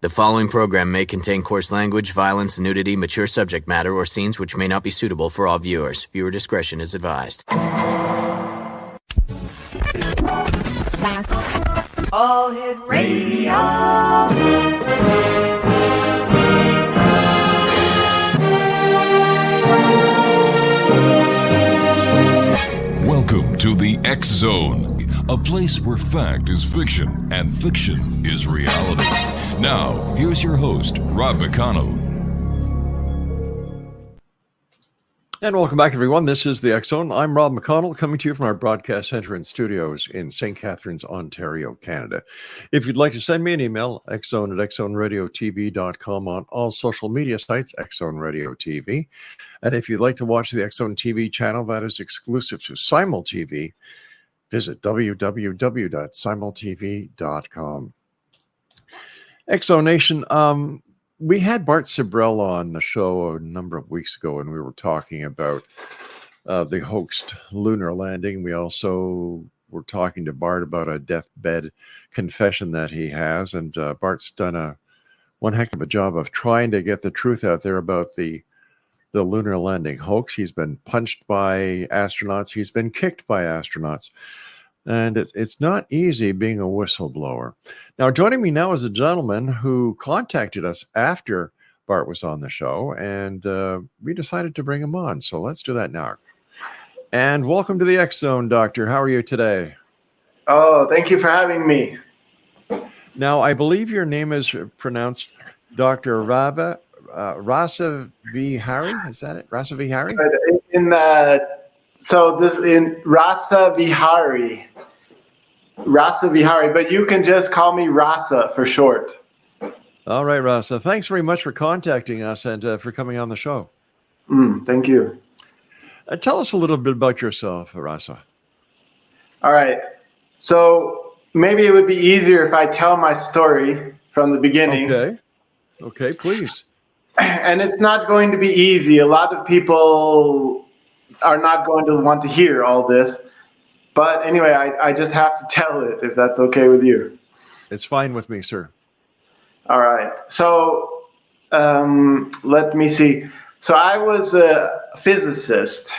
The following program may contain coarse language, violence, nudity, mature subject matter, or scenes which may not be suitable for all viewers. Viewer discretion is advised. All Hit Radio. Welcome to the X Zone, a place where fact is fiction and fiction is reality. Now, here's your host, Rob McConnell. And welcome back, everyone. This is the X Zone. I'm Rob McConnell, coming to you from our broadcast center and studios in St. Catharines, Ontario, Canada. If you'd like to send me an email, xzone@xzoneradiotv.com, on all social media sites, Xzone Radio TV. And if you'd like to watch the Xzone TV channel that is exclusive to Simul TV, visit www.simultv.com. Exo Nation, we had Bart Sibrel on the show a number of weeks ago, and we were talking about the hoaxed lunar landing. We also were talking to Bart about a deathbed confession that he has, and Bart's done one heck of a job of trying to get the truth out there about the lunar landing hoax. He's been punched by astronauts. He's been kicked by astronauts. And it's not easy being a whistleblower. Now, joining me now is a gentleman who contacted us after Bart was on the show, and we decided to bring him on. So let's do that now. And welcome to the X Zone, Doctor. How are you today? Oh, thank you for having me. Now, I believe your name is pronounced Dr. Rasaviharii. Is that it? Rasaviharii? So this in Rasaviharii, but you can just call me Rasa for short. All right, Rasa. Thanks very much for contacting us and for coming on the show. Thank you. Tell us a little bit about yourself, Rasa. All right. So maybe it would be easier if I tell my story from the beginning. Okay, please. And it's not going to be easy. A lot of people are not going to want to hear all this. But anyway, I just have to tell it, if that's okay with you. It's fine with me, sir. All right. So let me see. So I was a physicist.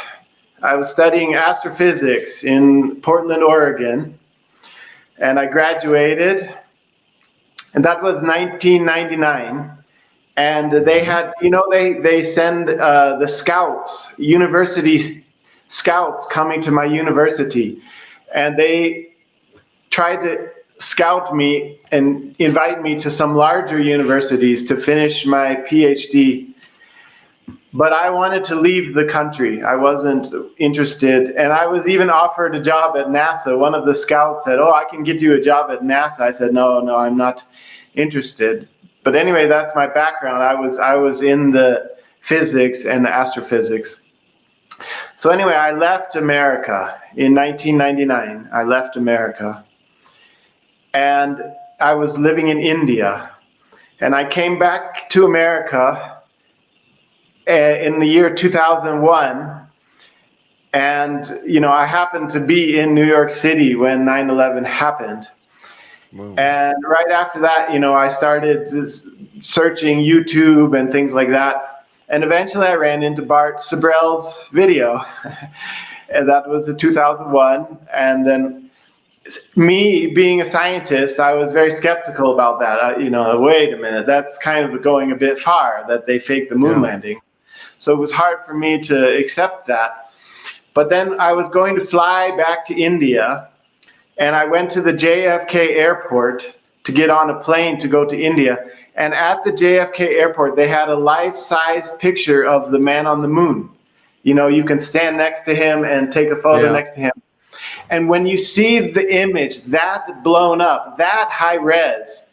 I was studying astrophysics in Portland, Oregon. And I graduated. And that was 1999. And they had, they send the scouts, university scouts coming to my university. And they tried to scout me and invite me to some larger universities to finish my PhD. But I wanted to leave the country. I wasn't interested. And I was even offered a job at NASA. One of the scouts said, "Oh, I can get you a job at NASA." I said, no, I'm not interested. But anyway, that's my background. I was in the physics and the astrophysics. So anyway, I left America in 1999. I left America. And I was living in India. And I came back to America in the year 2001. And, I happened to be in New York City when 9/11 happened. Whoa. And right after that, I started searching YouTube and things like that. And eventually I ran into Bart Sibrel's video. And that was in 2001. And then me being a scientist, I was very skeptical about that. Wait a minute, that's kind of going a bit far, that they faked the moon landing. So it was hard for me to accept that. But then I was going to fly back to India. And I went to the JFK airport to get on a plane to go to India. And at the JFK airport, they had a life-size picture of the man on the moon. You can stand next to him and take a photo next to him. And when you see the image that blown up, that high res,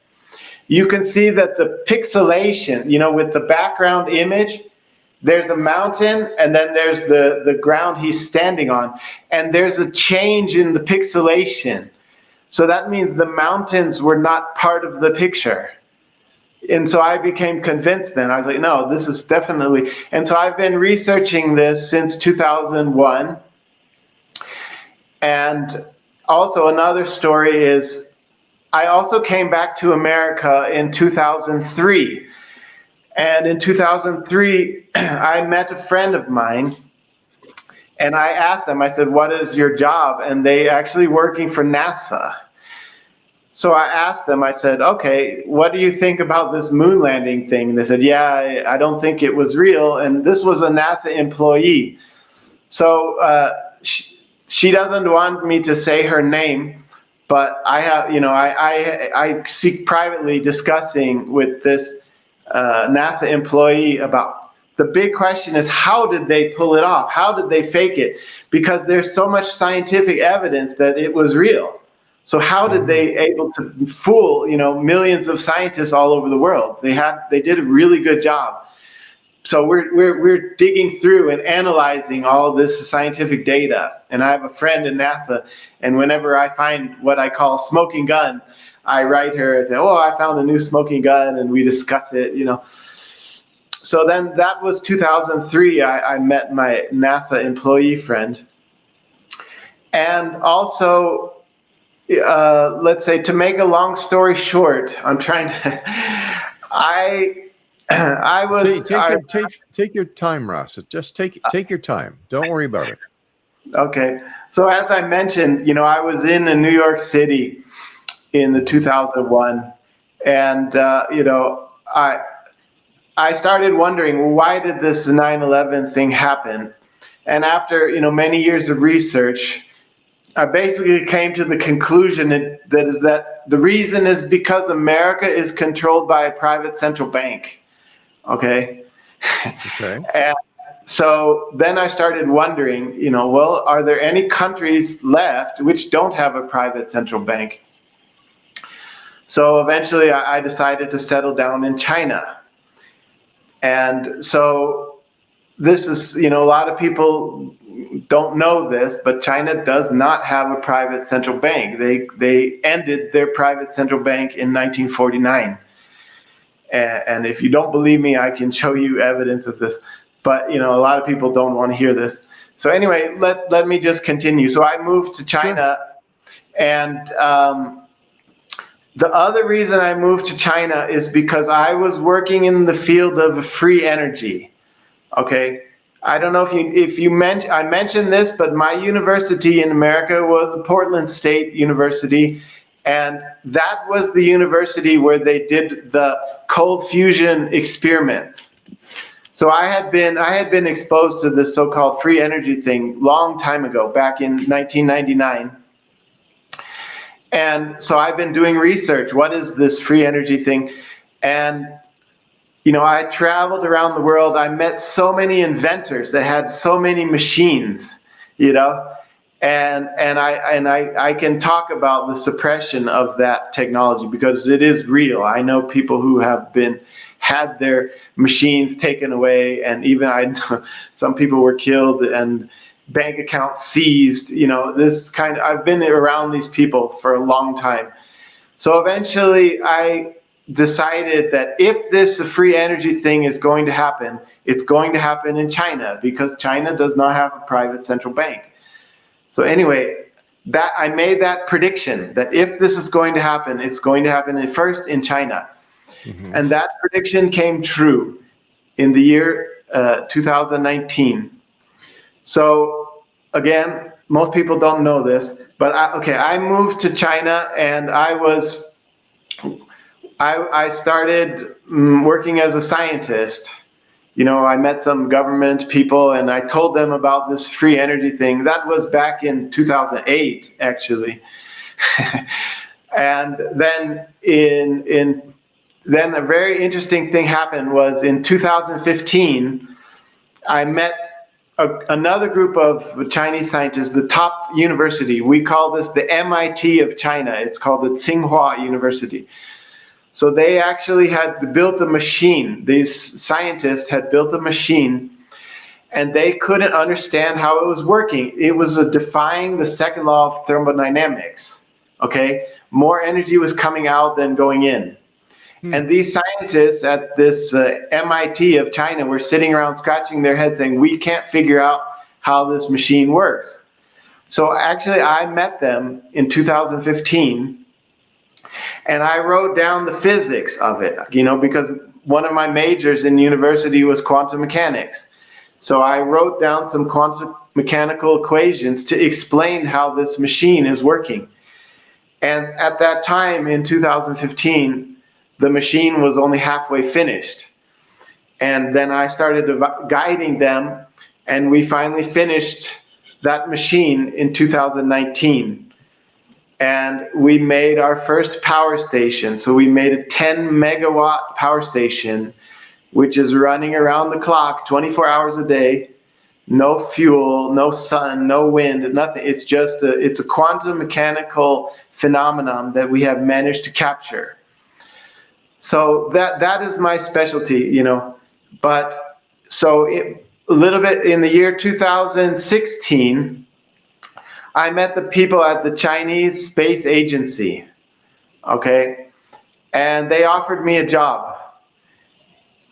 you can see that the pixelation, with the background image, there's a mountain, and then there's the ground he's standing on. And there's a change in the pixelation. So that means the mountains were not part of the picture. And so I became convinced then. I was like, no, this is definitely... And so I've been researching this since 2001. And also another story is I also came back to America in 2003. And in 2003, I met a friend of mine, and I asked them, I said, what is your job? And they actually working for NASA. So I asked them, I said, okay, what do you think about this moon landing thing? And they said, yeah, I don't think it was real. And this was a NASA employee. So she doesn't want me to say her name, but I have, I seek privately discussing with this NASA employee about the big question is, how did they pull it off? How did they fake it? Because there's so much scientific evidence that it was real. So how did they able to fool, millions of scientists all over the world? They did a really good job. So we're digging through and analyzing all this scientific data. And I have a friend in NASA, and whenever I find what I call smoking gun, I write her and say, oh, I found a new smoking gun, and we discuss it, So then that was 2003. I met my NASA employee friend. And also, let's say, to make a long story short, I'm trying to, I was... Take your time, Ross. Just take your time. Don't worry about it. Okay. So as I mentioned, I was in New York City in the 2001, and I started wondering, well, why did this 9/11 thing happen? And after many years of research, I basically came to the conclusion that the reason is because America is controlled by a private central bank. Okay. Okay. And so then I started wondering, well, are there any countries left which don't have a private central bank? So eventually I decided to settle down in China. And so this is, a lot of people don't know this, but China does not have a private central bank. They ended their private central bank in 1949. And if you don't believe me, I can show you evidence of this. But, a lot of people don't want to hear this. So anyway, let me just continue. So I moved to China, and the other reason I moved to China is because I was working in the field of free energy. Okay. I don't know if you I mentioned this, but my university in America was Portland State University, and that was the university where they did the cold fusion experiments. So I had been exposed to this so-called free energy thing long time ago, back in 1999. And so I've been doing research. What is this free energy thing? And I traveled around the world. I met so many inventors that had so many machines, and I can talk about the suppression of that technology because it is real. I know people who have had their machines taken away, and even I know some people were killed and bank accounts seized. I've been around these people for a long time. So eventually I decided that if this free energy thing is going to happen, it's going to happen in China, because China does not have a private central bank. So anyway, that I made that prediction that if this is going to happen, it's going to happen first in China. Mm-hmm. And that prediction came true in the year 2019. So again, most people don't know this, but I moved to China, and I started working as a scientist. I met some government people, and I told them about this free energy thing. That was back in 2008, actually. And then then a very interesting thing happened was in 2015, I met another group of Chinese scientists, the top university. We call this the MIT of China. It's called the Tsinghua University. So they actually had built a machine. These scientists had built a machine, and they couldn't understand how it was working. It was defying the second law of thermodynamics. Okay, more energy was coming out than going in. And these scientists at this MIT of China were sitting around scratching their heads saying, we can't figure out how this machine works. So actually I met them in 2015, And I wrote down the physics of it, because one of my majors in university was quantum mechanics. So I wrote down some quantum mechanical equations to explain how this machine is working. And at that time in 2015, the machine was only halfway finished. And then I started guiding them, and we finally finished that machine in 2019. And we made our first power station. So we made a 10 megawatt power station, which is running around the clock 24 hours a day. No fuel, no sun, no wind, nothing. It's just it's a quantum mechanical phenomenon that we have managed to capture. So that is my specialty, But so a little bit in the year 2016, I met the people at the Chinese Space Agency, okay? And they offered me a job.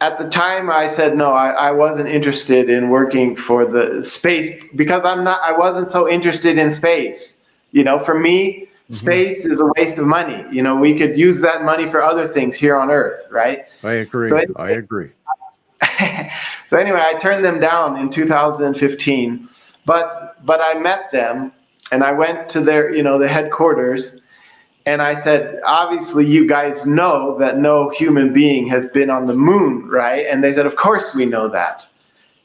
At the time, I said no, I wasn't interested in working for the space because I wasn't so interested in space. For me, space is a waste of money. We could use that money for other things here on Earth, right? I agree. I agree. So anyway, I turned them down in 2015, but I met them. And I went to their, the headquarters, and I said, obviously you guys know that no human being has been on the moon, right? And they said, of course we know that.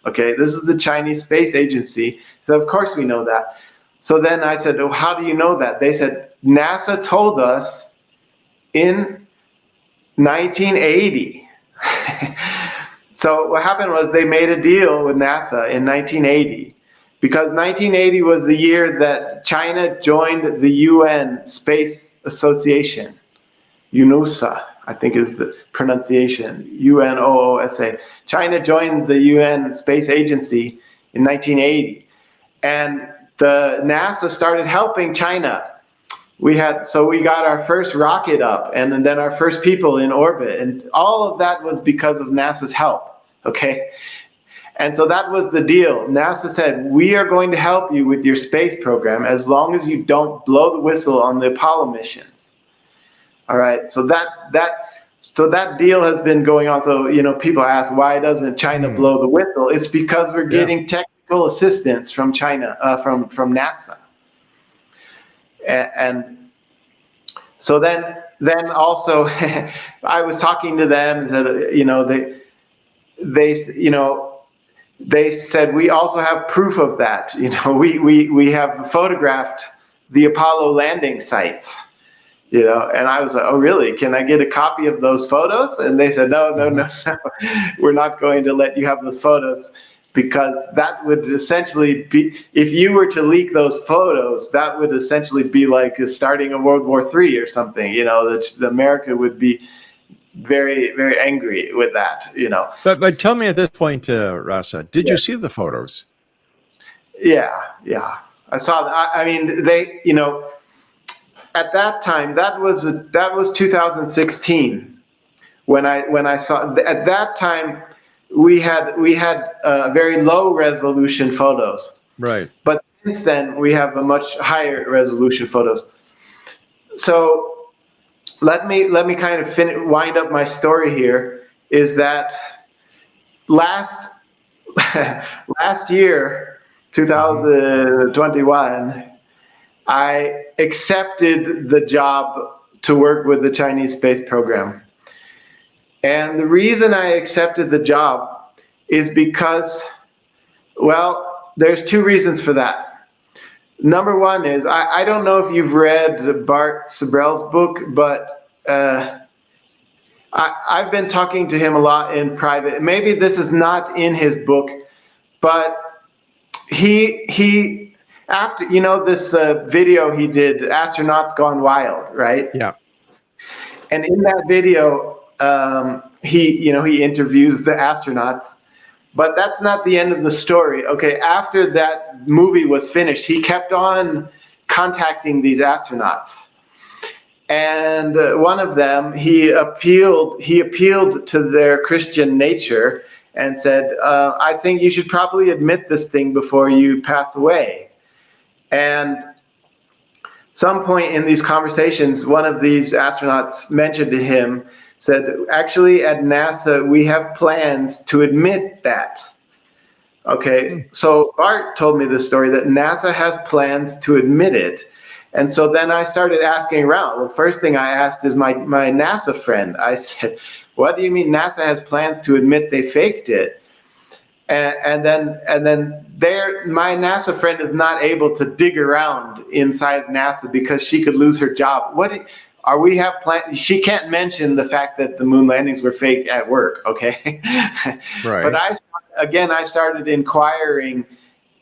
Okay, this is the Chinese Space Agency. So of course we know that. So then I said, oh, how do you know that? They said, NASA told us in 1980. So what happened was they made a deal with NASA in 1980. Because 1980 was the year that China joined the UN Space Association. UNOSA, I think is the pronunciation. UNOOSA. China joined the UN Space Agency in 1980. And the NASA started helping China. We got our first rocket up, and then our first people in orbit. And all of that was because of NASA's help, okay? And so that was the deal. NASA said, we are going to help you with your space program as long as you don't blow the whistle on the Apollo missions. All right, so that deal has been going on. So, people ask, why doesn't China blow the whistle? It's because we're getting technical assistance from China, from NASA. And so then also, I was talking to them and said, they said, we also have proof of that. We have photographed the Apollo landing sites, and I was like, oh, really? Can I get a copy of those photos? And they said, no. We're not going to let you have those photos because that would essentially be, if you were to leak those photos, that would essentially be like starting a World War III or something, that America would be very, very angry with that, But tell me at this point, Rasa, did you see the photos? Yeah. I saw that. I mean, they, at that time, that was 2016 when I saw. At that time, we had very low resolution photos. Right. But since then, we have a much higher resolution photos. So let me kind of wind up my story here. Is that last year, 2021, I accepted the job to work with the Chinese space program. And the reason I accepted the job is because, well, there's two reasons for that. Number one is, I don't know if you've read Bart Sibrel's book, but I've been talking to him a lot in private. Maybe this is not in his book, but he after, this video he did, Astronauts Gone Wild, right? Yeah. And in that video, he interviews the astronauts. But that's not the end of the story. Okay, after that movie was finished, he kept on contacting these astronauts. And one of them, he appealed to their Christian nature and said, I think you should probably admit this thing before you pass away. And some point in these conversations, one of these astronauts mentioned to him, said, actually at NASA, we have plans to admit that. Okay, so Bart told me this story that NASA has plans to admit it. And so then I started asking around. Well, first thing I asked is my NASA friend. I said, what do you mean NASA has plans to admit they faked it? And then my NASA friend is not able to dig around inside NASA because she could lose her job. We have plans? She can't mention the fact that the moon landings were fake at work, okay? Right. But I started inquiring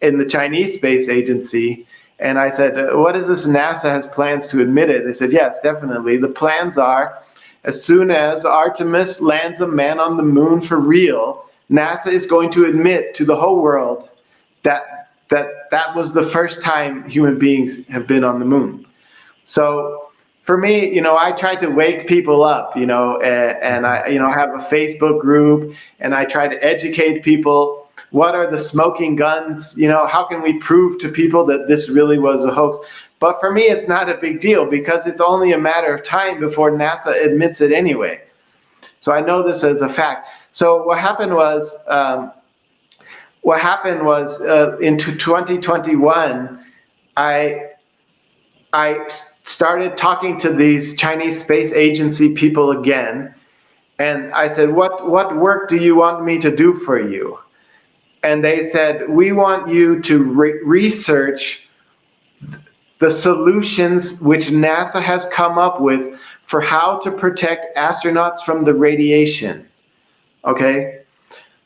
in the Chinese Space Agency, and I said, what is this NASA has plans to admit it? They said, yes, definitely. The plans are, as soon as Artemis lands a man on the moon for real, NASA is going to admit to the whole world that was the first time human beings have been on the moon. So for me, I try to wake people up, and I, have a Facebook group, and I try to educate people. What are the smoking guns? How can we prove to people that this really was a hoax? But for me, it's not a big deal because it's only a matter of time before NASA admits it anyway. So I know this as a fact. So what happened was in 2021, I started talking to these Chinese Space Agency people again, and I said, what work do you want me to do for you? And they said, we want you to research the solutions which NASA has come up with for how to protect astronauts from the radiation. Okay?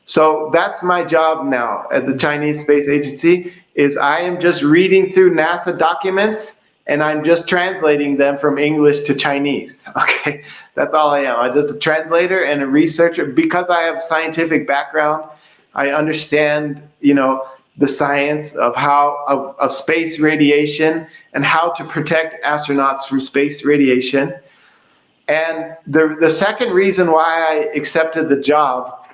So that's my job now at the Chinese Space Agency, is I am just reading through NASA documents and I'm just translating them from English to Chinese. Okay? That's all I am. I'm just a translator and a researcher. Because I have a scientific background, I understand, the science of of space radiation and how to protect astronauts from space radiation. And the second reason why I accepted the job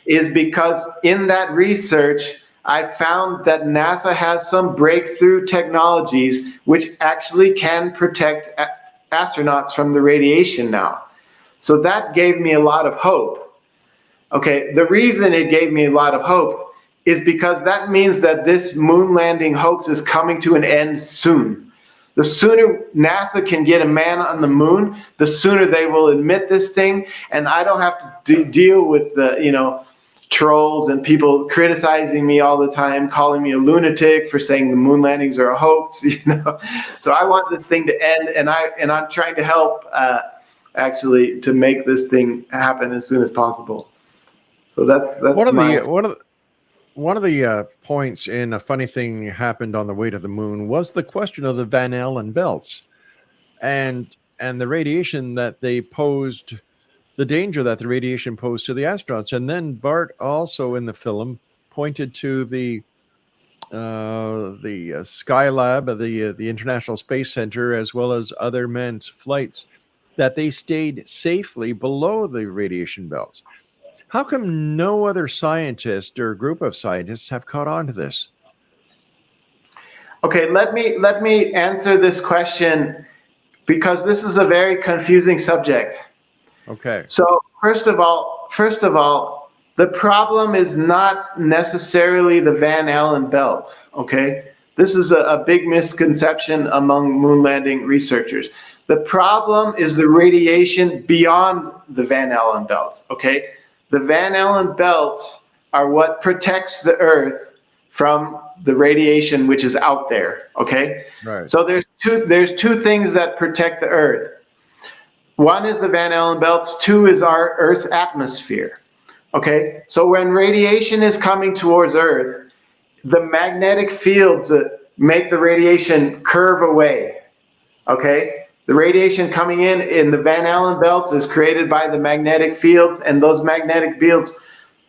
is because in that research, I found that NASA has some breakthrough technologies which actually can protect astronauts from the radiation now. So that gave me a lot of hope. Okay, the reason it gave me a lot of hope is because that means that this moon landing hoax is coming to an end soon. The sooner NASA can get a man on the moon, the sooner they will admit this thing, and I don't have to deal with the, trolls and people criticizing me all the time, calling me a lunatic for saying the moon landings are a hoax, So I want this thing to end, and I'm trying to help actually to make this thing happen as soon as possible. So that's one of the points in A Funny Thing Happened on the Way to the Moon was the question of the Van Allen belts and the radiation that they posed, the danger that the radiation posed to the astronauts. And then Bart also in the film pointed to the Skylab, the International Space Center, as well as other manned flights, that they stayed safely below the radiation belts. How come no other scientist or group of scientists have caught on to this? Okay, let me answer this question because this is a very confusing subject. Okay. So first of all, the problem is not necessarily the Van Allen belt. Okay, this is a big misconception among moon landing researchers. The problem is the radiation beyond the Van Allen belt. Okay. The Van Allen belts are what protects the Earth from the radiation which is out there, okay? Right. So there's two things that protect the Earth. One is the Van Allen belts, two is our Earth's atmosphere, okay? So when radiation is coming towards Earth, the magnetic fields that make the radiation curve away, okay? The radiation coming in the Van Allen belts is created by the magnetic fields, and those magnetic fields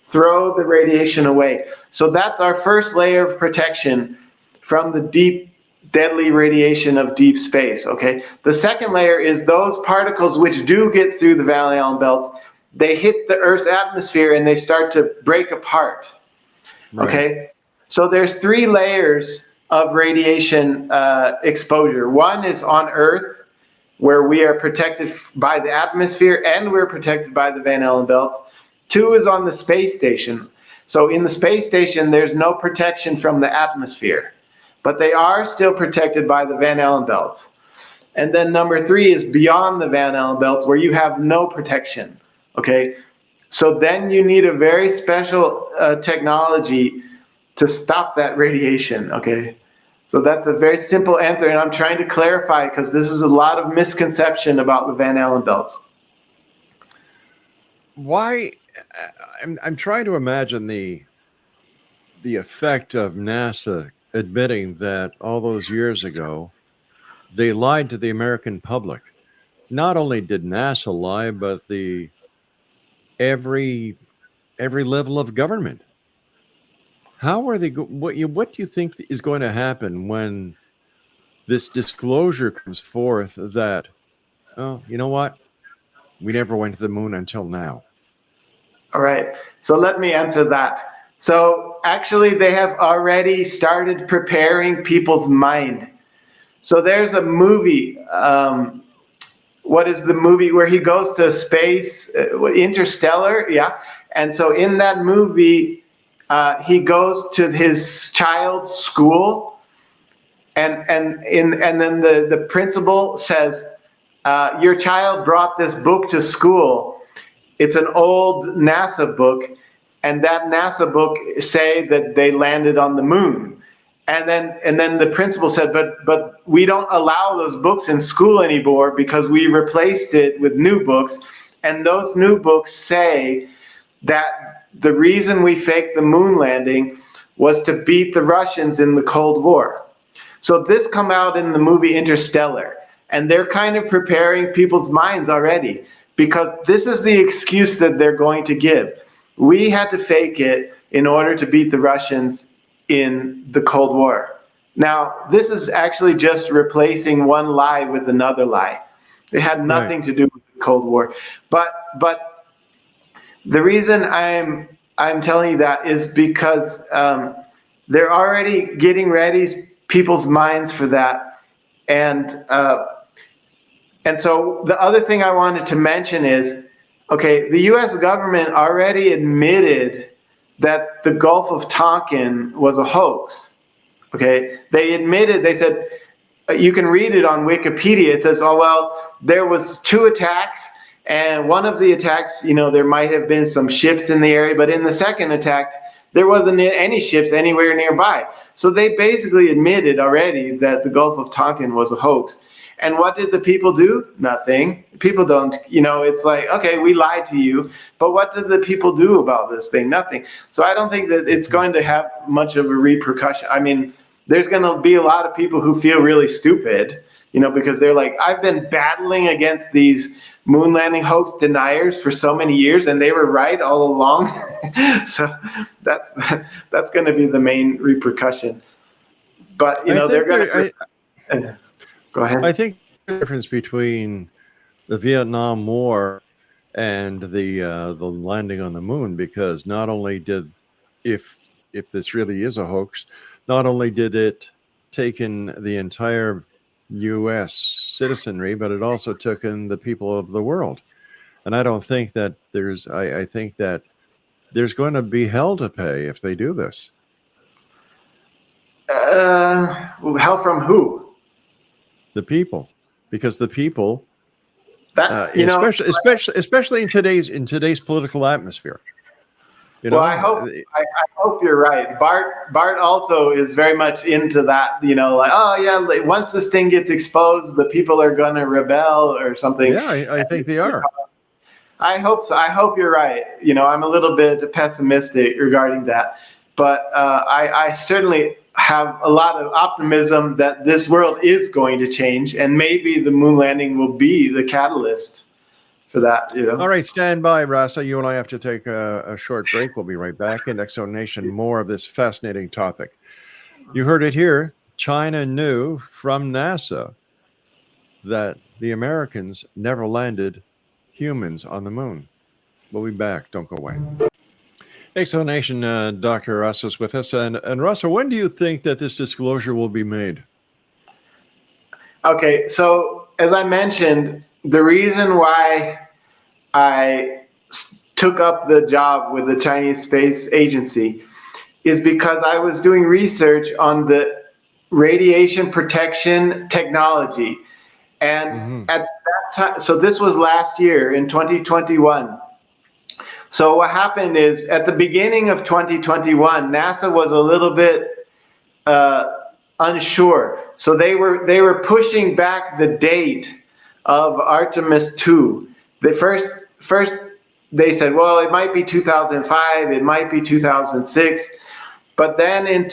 throw the radiation away. So that's our first layer of protection from the deep, deadly radiation of deep space, okay? The second layer is those particles which do get through the Van Allen belts, they hit the Earth's atmosphere and they start to break apart, okay? So there's three layers of radiation exposure. One is on Earth, where we are protected by the atmosphere and we're protected by the Van Allen belts. Two is on the space station. So in the space station, there's no protection from the atmosphere, but they are still protected by the Van Allen belts. And then number three is beyond the Van Allen belts, where you have no protection. Okay, so then you need a very special technology to stop that radiation. Okay, so that's a very simple answer, and I'm trying to clarify because this is a lot of misconception about the Van Allen belts. Why? I'm trying to imagine the effect of NASA admitting that all those years ago they lied to the American public. Not only did NASA lie, but every level of government. How are they? What do you think is going to happen when this disclosure comes forth that, oh, you know what? We never went to the moon until now. All right, so let me answer that. So actually, they have already started preparing people's mind. So there's a movie. What is the movie where he goes to space? Interstellar, yeah. And so in that movie, he goes to his child's school, and then the principal says, "Your child brought this book to school. It's an old NASA book, and that NASA book say that they landed on the moon." And then the principal said, but we don't allow those books in school anymore because we replaced it with new books. And those new books say that the reason we faked the moon landing was to beat the Russians in the Cold War. So this come out in the movie Interstellar. And they're kind of preparing people's minds already, because this is the excuse that they're going to give. We had to fake it in order to beat the Russians in the Cold War. Now, this is actually just replacing one lie with another lie. It had nothing to do with the Cold War. But the reason I'm telling you that is because they're already getting ready people's minds for that. And so the other thing I wanted to mention is, okay, the US government already admitted that the Gulf of Tonkin was a hoax. Okay, they admitted, they said, you can read it on Wikipedia. It says, oh, well, there was 2 attacks, and one of the attacks, there might have been some ships in the area, but in the second attack, there wasn't any ships anywhere nearby. So they basically admitted already that the Gulf of Tonkin was a hoax. And what did the people do? Nothing. People don't, it's like, okay, we lied to you, but what did the people do about this thing? Nothing. So I don't think that it's going to have much of a repercussion. I mean, there's going to be a lot of people who feel really stupid, because they're like, I've been battling against these moon landing hoax deniers for so many years, and they were right all along. So that's going to be the main repercussion. But, they're going to... Go ahead. I think the difference between the Vietnam War and the landing on the moon, because not only did, if this really is a hoax, not only did it take in the entire U.S. citizenry, but it also took in the people of the world. And I don't think that I think that there's going to be hell to pay if they do this. Hell from who? The people, because the people, that especially in today's political atmosphere. I hope you're right. Bart also is very much into that. Like, oh yeah, once this thing gets exposed, the people are gonna rebel or something. Yeah, I think they are. I hope so. I hope you're right. I'm a little bit pessimistic regarding that, but I certainly have a lot of optimism that this world is going to change, and maybe the moon landing will be the catalyst for that. All right, stand by, Rasa. You and I have to take a short break. We'll be right back in X Zone Nation. More of this fascinating topic. You heard it here. China knew from NASA that the Americans never landed humans on the moon. We'll be back. Don't go away. Exonation, Dr. Russ is with us. And Russell, when do you think that this disclosure will be made? Okay, so as I mentioned, the reason why I took up the job with the Chinese Space Agency is because I was doing research on the radiation protection technology. And at that time, so this was last year in 2021. So what happened is at the beginning of 2021, NASA was a little bit unsure. So they were pushing back the date of Artemis 2. The first they said, well, it might be 2005, it might be 2006. But then in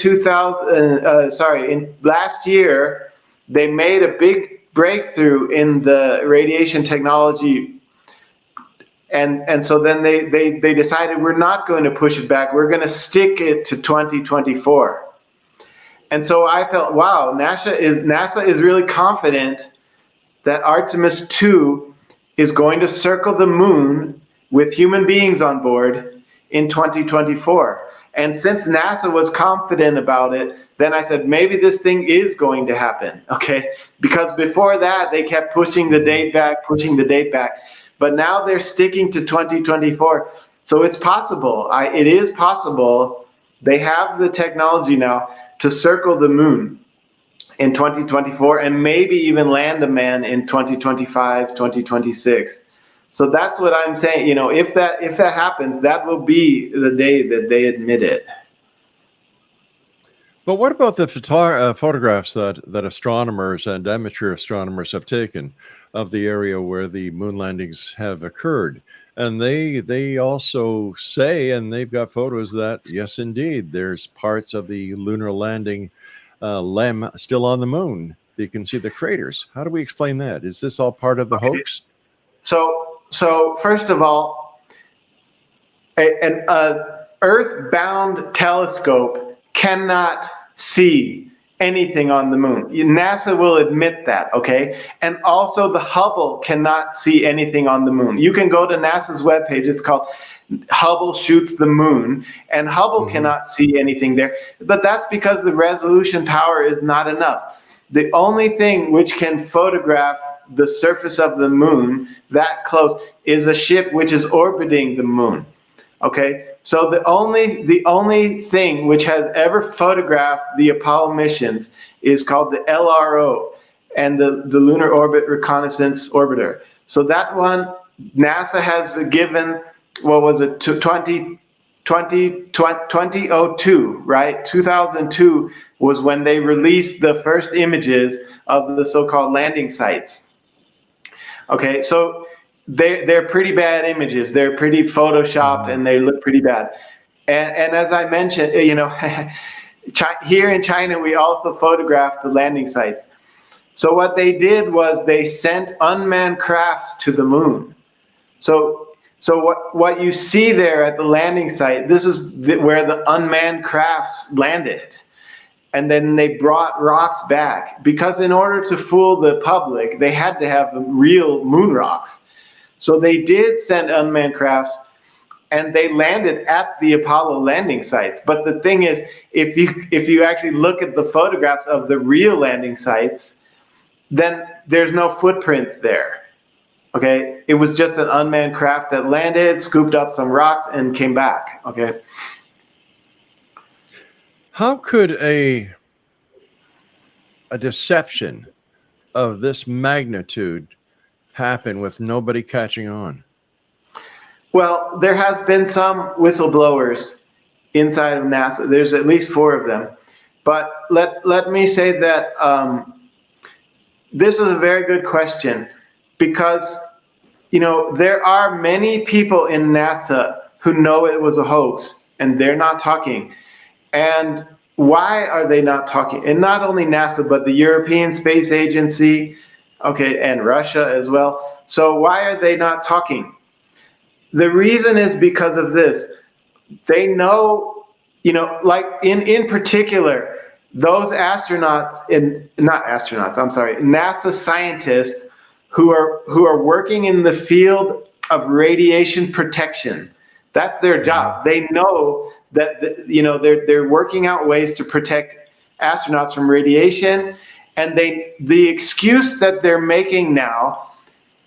last year, they made a big breakthrough in the radiation technology. And so then they decided we're not going to push it back. We're going to stick it to 2024. And so I felt, wow, NASA is really confident that Artemis 2 is going to circle the moon with human beings on board in 2024. And since NASA was confident about it, then I said, maybe this thing is going to happen, okay? Because before that, they kept pushing the date back. But now they're sticking to 2024. So it's possible. It is possible. They have the technology now to circle the moon in 2024 and maybe even land a man in 2025, 2026. So that's what I'm saying. You know, if that happens, that will be the day that they admit it. But what about the photographs that astronomers and amateur astronomers have taken of the area where the moon landings have occurred? And they also say, and they've got photos that, yes, indeed, there's parts of the lunar landing LEM still on the moon. You can see the craters. How do we explain that? Is this all part of the hoax? So first of all, an Earth-bound telescope cannot see anything on the moon. NASA will admit that, okay? And also the Hubble cannot see anything on the moon. You can go to NASA's webpage. It's called Hubble Shoots the Moon, and Hubble cannot see anything there. But that's because the resolution power is not enough. The only thing which can photograph the surface of the moon that close is a ship which is orbiting the moon. Okay, so the only thing which has ever photographed the Apollo missions is called the LRO, and the Lunar Orbit Reconnaissance Orbiter. So that one, NASA has given, what was it, 2002, right? 2002 was when they released the first images of the so-called landing sites. Okay, so they're pretty bad images. They're pretty photoshopped and they look pretty bad. And as I mentioned, you know, here in China, we also photographed the landing sites. So what they did was they sent unmanned crafts to the moon. So what you see there at the landing site, this is where the unmanned crafts landed. And then they brought rocks back, because in order to fool the public, they had to have real moon rocks. So they did send unmanned crafts, and they landed at the Apollo landing sites. But the thing is, if you actually look at the photographs of the real landing sites, then there's no footprints there. Okay, it was just an unmanned craft that landed, scooped up some rocks, and came back. Okay. How could a deception of this magnitude happen with nobody catching on? Well, there has been some whistleblowers inside of NASA. There's at least 4 of them. But let me say that this is a very good question, because, you know, there are many people in NASA who know it was a hoax, and they're not talking. And why are they not talking? And not only NASA, but the European Space Agency, okay, and Russia as well. So why are they not talking? The reason is because of this. They know, you know, like in particular, those NASA scientists who are working in the field of radiation protection. That's their job. They know that they're working out ways to protect astronauts from radiation, and the excuse that they're making now,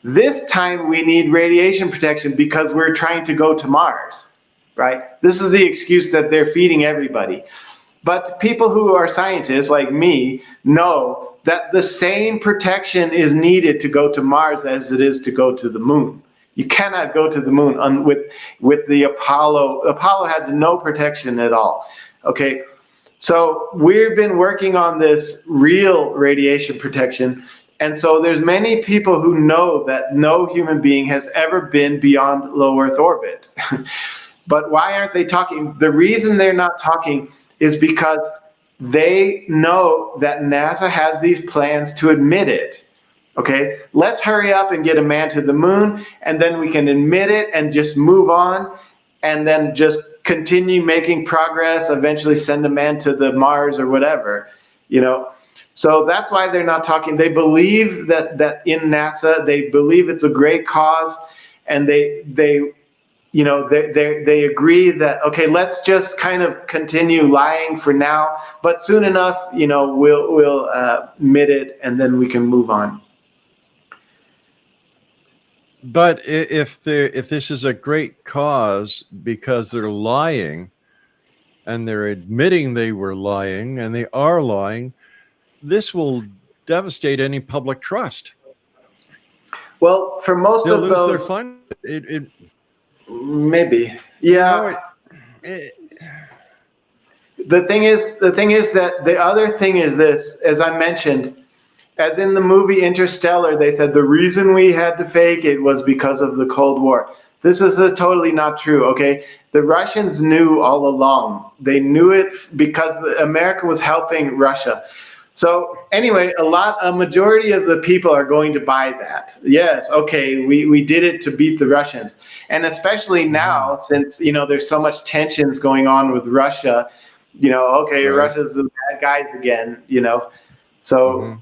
this time we need radiation protection because we're trying to go to Mars, right? This is the excuse that they're feeding everybody. But people who are scientists like me know that the same protection is needed to go to Mars as it is to go to the moon. You cannot go to the moon with the Apollo. Apollo had no protection at all. Okay, so we've been working on this real radiation protection. And so there's many people who know that no human being has ever been beyond low Earth orbit. But why aren't they talking? The reason they're not talking is because they know that NASA has these plans to admit it. Okay, let's hurry up and get a man to the moon, and then we can admit it and just move on, and then just continue making progress, eventually send a man to the Mars or whatever, So that's why they're not talking. They believe that in NASA, they believe it's a great cause, and they agree that, okay, let's just kind of continue lying for now, but soon enough, we'll admit it, and then we can move on. But if this is a great cause because they're lying, and they're admitting they were lying, and they are lying, this will devastate any public trust. Well, for most They'll of lose those, their fund. maybe, yeah. The thing is that the other thing is this, as I mentioned, as in the movie Interstellar, they said the reason we had to fake it was because of the Cold War. This is totally not true, okay? The Russians knew all along. They knew it because America was helping Russia. So anyway, a majority of the people are going to buy that. Yes, okay, we did it to beat the Russians. And especially now, since, there's so much tensions going on with Russia, okay, right. Russia's the bad guys again, So,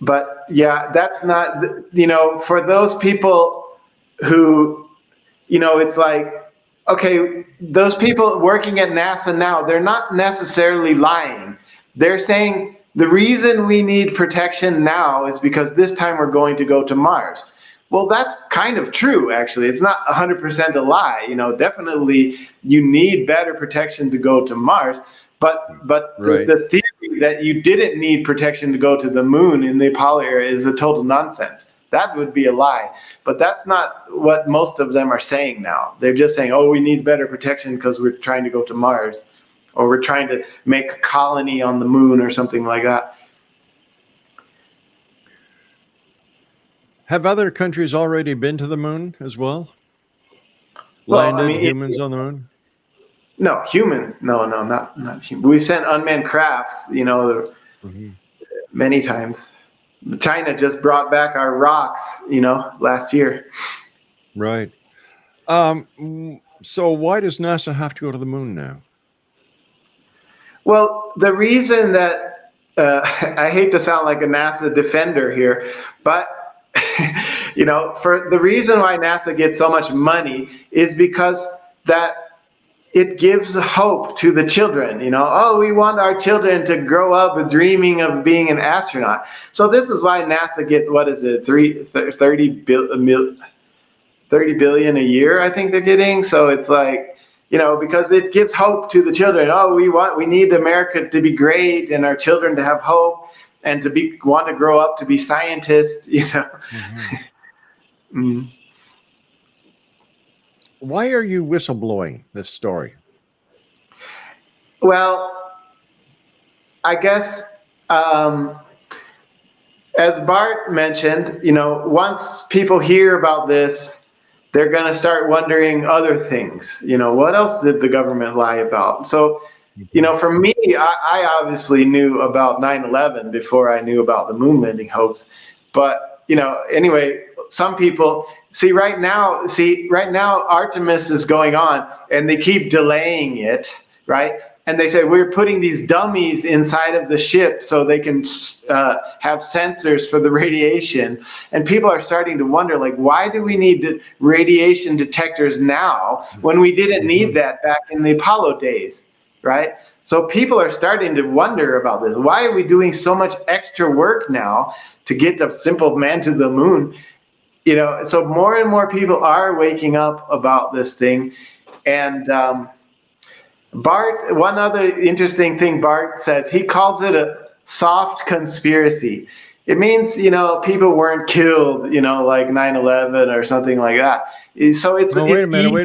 but yeah, that's not, for those people who, it's like, okay, those people working at NASA now, they're not necessarily lying. They're saying the reason we need protection now is because this time we're going to go to Mars. Well, that's kind of true, actually. It's not 100% a lie. Definitely you need better protection to go to Mars. But right. the theory that you didn't need protection to go to the moon in the Apollo era is a total nonsense. That would be a lie. But that's not what most of them are saying now. They're just saying, oh, we need better protection because we're trying to go to Mars, or we're trying to make a colony on the moon or something like that. Have other countries already been to the moon as well? Landed humans on the moon? No, humans. No, not humans. We've sent unmanned crafts, many times. China just brought back our rocks, last year. Right. So why does NASA have to go to the moon now? Well, the reason that, I hate to sound like a NASA defender here, but, for the reason why NASA gets so much money is because that it gives hope to the children, oh, we want our children to grow up dreaming of being an astronaut. So this is why NASA gets, 30 billion a year, I think they're getting. So it's like, because it gives hope to the children. Oh, we need America to be great and our children to have hope and to want to grow up to be scientists, Why are you whistleblowing this story? Well, I guess, as Bart mentioned, once people hear about this, they're going to start wondering other things. What else did the government lie about? So, for me, I obviously knew about 9/11 before I knew about the moon landing hoax. But, anyway, some people right now Artemis is going on and they keep delaying it, right? and they say we're putting these dummies inside of the ship so they can have sensors for the radiation. And people are starting to wonder, like, why do we need radiation detectors now when we didn't need that back in the Apollo days, right? So people are starting to wonder about this. Why are we doing so much extra work now to get the simple man to the moon? You know, so more and more people are waking up about this thing. And Bart, one other interesting thing Bart says, he calls it a soft conspiracy. It means, you know, people weren't killed, you know, like 9/11 or something like that. So it's no, wait a minute. There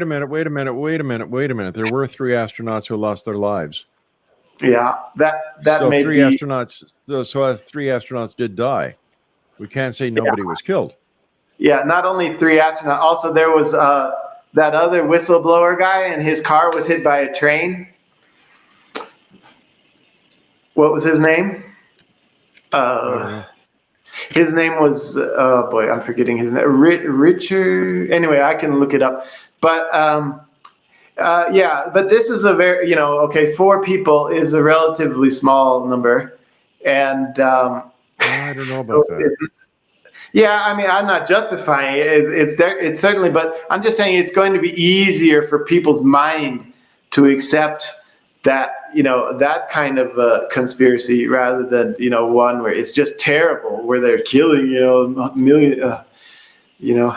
were 3 astronauts who lost their lives. Yeah, that so may three be. astronauts. So 3 astronauts did die. We can't say nobody was killed. Yeah, not only 3 astronauts. Also, there was that other whistleblower guy, and his car was hit by a train. What was his name? His name was, oh boy, I'm forgetting his name. Richard. Anyway, I can look it up. But yeah, but this is a very, you know, okay, 4 people is a relatively small number, and I don't know about that. Yeah, I mean, I'm not justifying it. It's there. It's certainly, but I'm just saying it's going to be easier for people's mind to accept that, you know, that kind of conspiracy rather than, you know, one where it's just terrible, where they're killing, you know, a million, you know.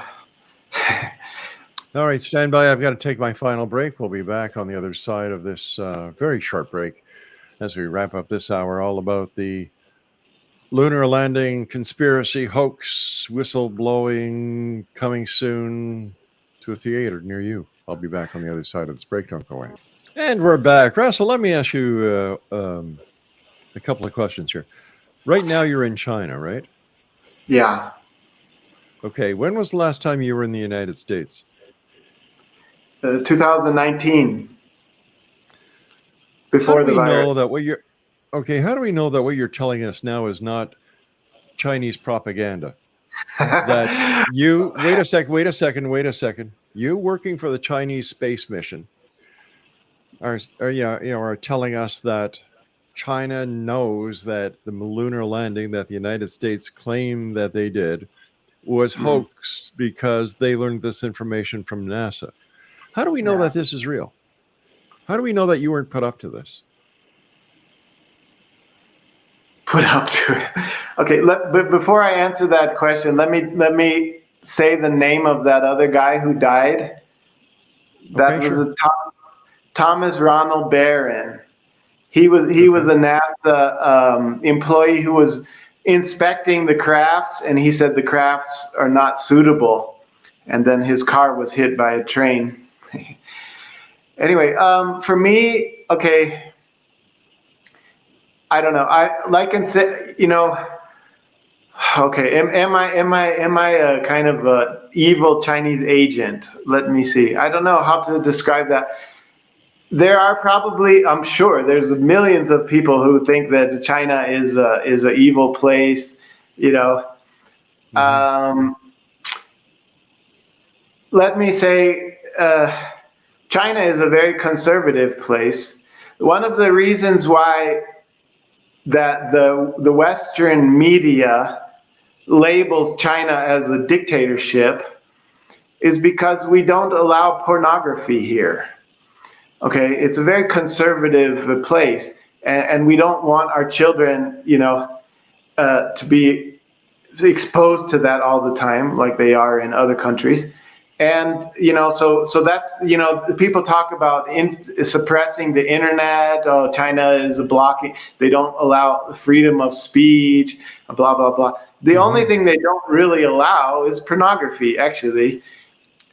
All right, stand by. I've got to take my final break. We'll be back on the other side of this very short break as we wrap up this hour, all about the lunar landing conspiracy hoax, whistleblowing, coming soon to a theater near you. I'll be back on the other side of this break. Don't go away. And we're back. Russell, let me ask you a couple of questions here. Right now you're in China, right? Yeah. Okay. When was the last time you were in the United States? 2019. Before how do the we virus. know that what you're how do we know that what you're telling us now is not Chinese propaganda? That you wait a second. You working for the Chinese space mission are telling us that China knows that the lunar landing that the United States claimed that they did was hoaxed because they learned this information from NASA. How do we know that this is real? How do we know that you weren't put up to this? Put up to it. Okay, but before I answer that question, let me say the name of that other guy who died. That was Thomas Ronald Barron. He was a NASA employee who was inspecting the crafts, and he said the crafts are not suitable, and then his car was hit by a train. Anyway, for me, okay, I don't know. I can say, you know, okay, am I a kind of a evil Chinese agent? Let me see. I don't know how to describe that. There are probably, I'm sure, there's millions of people who think that China is an evil place, you know. Let me say, China is a very conservative place. One of the reasons why that the Western media labels China as a dictatorship is because we don't allow pornography here. Okay, it's a very conservative place, and we don't want our children, you know, to be exposed to that all the time like they are in other countries. And, you know, so that's, you know, people talk about suppressing the internet. Oh, China is blocking. They don't allow freedom of speech, blah, blah, blah. The only thing they don't really allow is pornography, actually.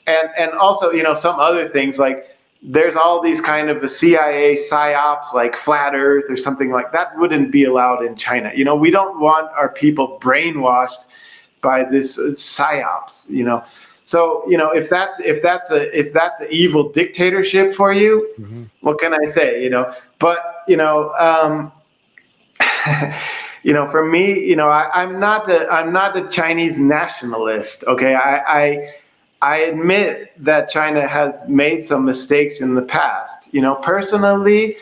And also, you know, some other things, like there's all these kind of CIA psyops, like flat earth or something like that, wouldn't be allowed in China. You know, we don't want our people brainwashed by this psyops, you know. So, you know, if that's an evil dictatorship for you, what can I say? You know, but you know, you know, for me, you know, I'm not a Chinese nationalist. Okay, I admit that China has made some mistakes in the past. You know, personally,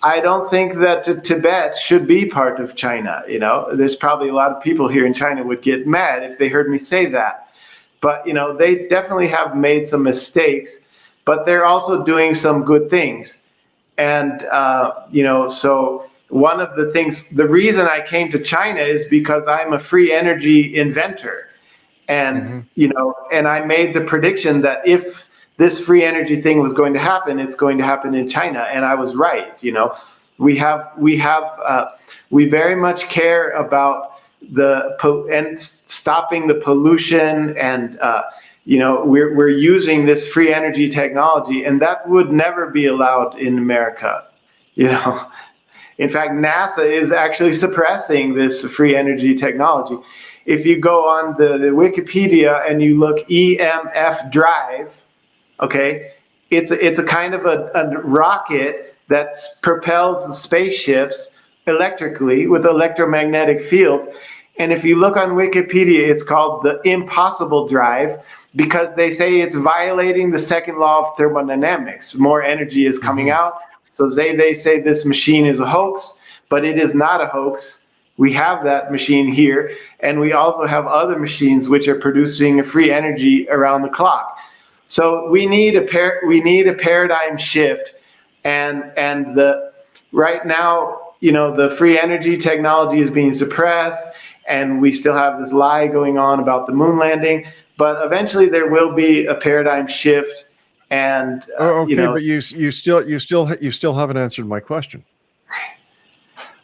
I don't think that Tibet should be part of China. You know, there's probably a lot of people here in China would get mad if they heard me say that. But, you know, they definitely have made some mistakes, but they're also doing some good things. And, you know, so one of the things, the reason I came to China is because I'm a free energy inventor. And, you know, and I made the prediction that if this free energy thing was going to happen, it's going to happen in China. And I was right. You know, we very much care about and stopping the pollution, and you know, we're using this free energy technology, and that would never be allowed in America. You know, in fact, NASA is actually suppressing this free energy technology. If you go on the Wikipedia and you look EMF drive, okay, it's a kind of a rocket that propels spaceships electrically with electromagnetic fields. And if you look on Wikipedia, it's called the impossible drive because they say it's violating the second law of thermodynamics. More energy is coming out. So they say this machine is a hoax, but it is not a hoax. We have that machine here, and we also have other machines which are producing free energy around the clock. So we need a paradigm shift, and right now, you know, the free energy technology is being suppressed, and we still have this lie going on about the moon landing. But eventually, there will be a paradigm shift, and okay, you know, but you still haven't answered my question.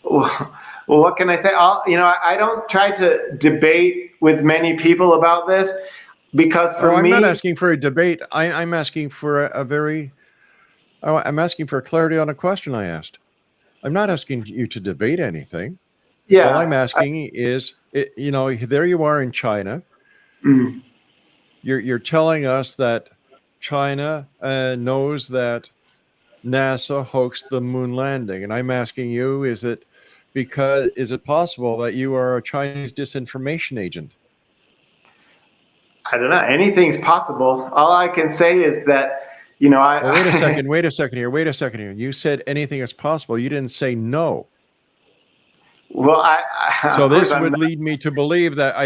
well, what can I say? You know, I don't try to debate with many people about this because for I'm me, not asking for a debate. I'm asking for I'm asking for clarity on a question I asked. I'm not asking you to debate anything. yeah, All I'm asking is, you know, there you are in China. You're telling us that China knows that NASA hoaxed the moon landing, and I'm asking you: is it possible that you are a Chinese disinformation agent? I don't know. Anything's possible. All I can say is that, you know, Well, wait a second. Wait a second here. You said anything is possible. You didn't say no. Well, So this would lead me to believe that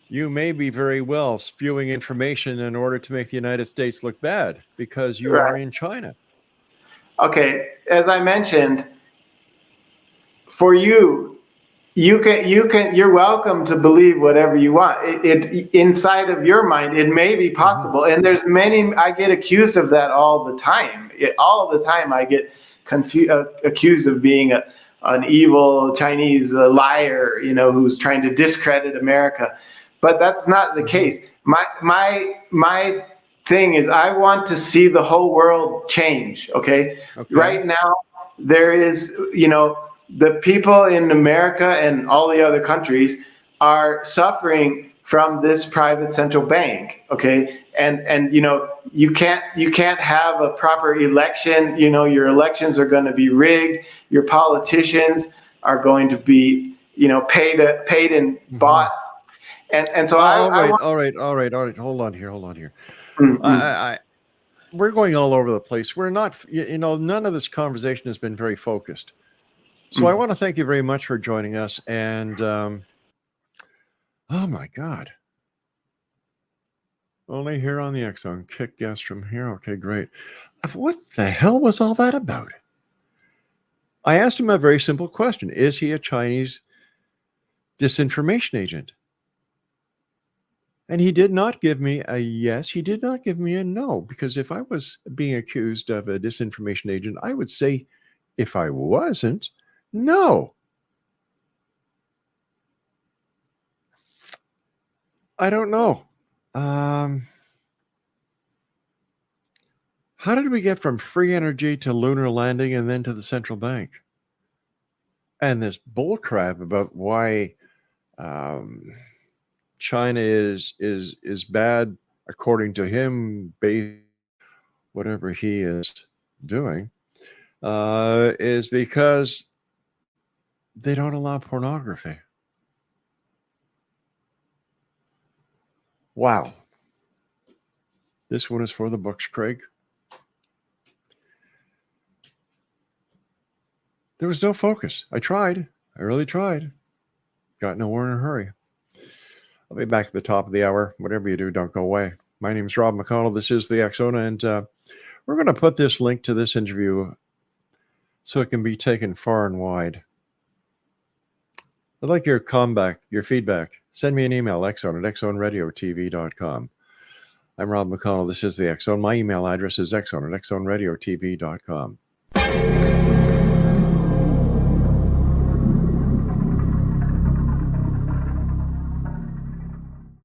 you may be very well spewing information in order to make the United States look bad because you are in China. Okay, as I mentioned, for you're welcome to believe whatever you want. It inside of your mind, it may be possible, and there's many. I get accused of that all the time. All the time, I get accused of being an evil Chinese liar, you know, who's trying to discredit America. But that's not the case. My thing is, I want to see the whole world change. Okay, right now there is, you know, the people in America and all the other countries are suffering from this private central bank. Okay, and you know, you can't have a proper election. You know, your elections are going to be rigged. Your politicians are going to be, you know, paid and bought. And so all right. Hold on here. We're going all over the place. We're not, you know, none of this conversation has been very focused. So I want to thank you very much for joining us. And oh my God. Only here on the X Zone. Kick guests from here. Okay, great. What the hell was all that about? I asked him a very simple question. Is he a Chinese disinformation agent? And he did not give me a yes. He did not give me a no, because if I was being accused of a disinformation agent, I would say, if I wasn't, no. I don't know. How did we get from free energy to lunar landing and then to the central bank? And this bullcrap about why China is bad according to him, based whatever he is doing, is because they don't allow pornography. Wow. This one is for the books, Craig. There was no focus. I tried. I really tried. Got nowhere in a hurry. I'll be back at the top of the hour. Whatever you do, don't go away. My name is Rob McConnell. This is the X Zone, and we're going to put this link to this interview so it can be taken far and wide. I'd like your comeback, your feedback. Send me an email, xzone@xzoneradiotv.com. I'm Rob McConnell. This is the X Zone. My email address is xzone@xzoneradiotv.com.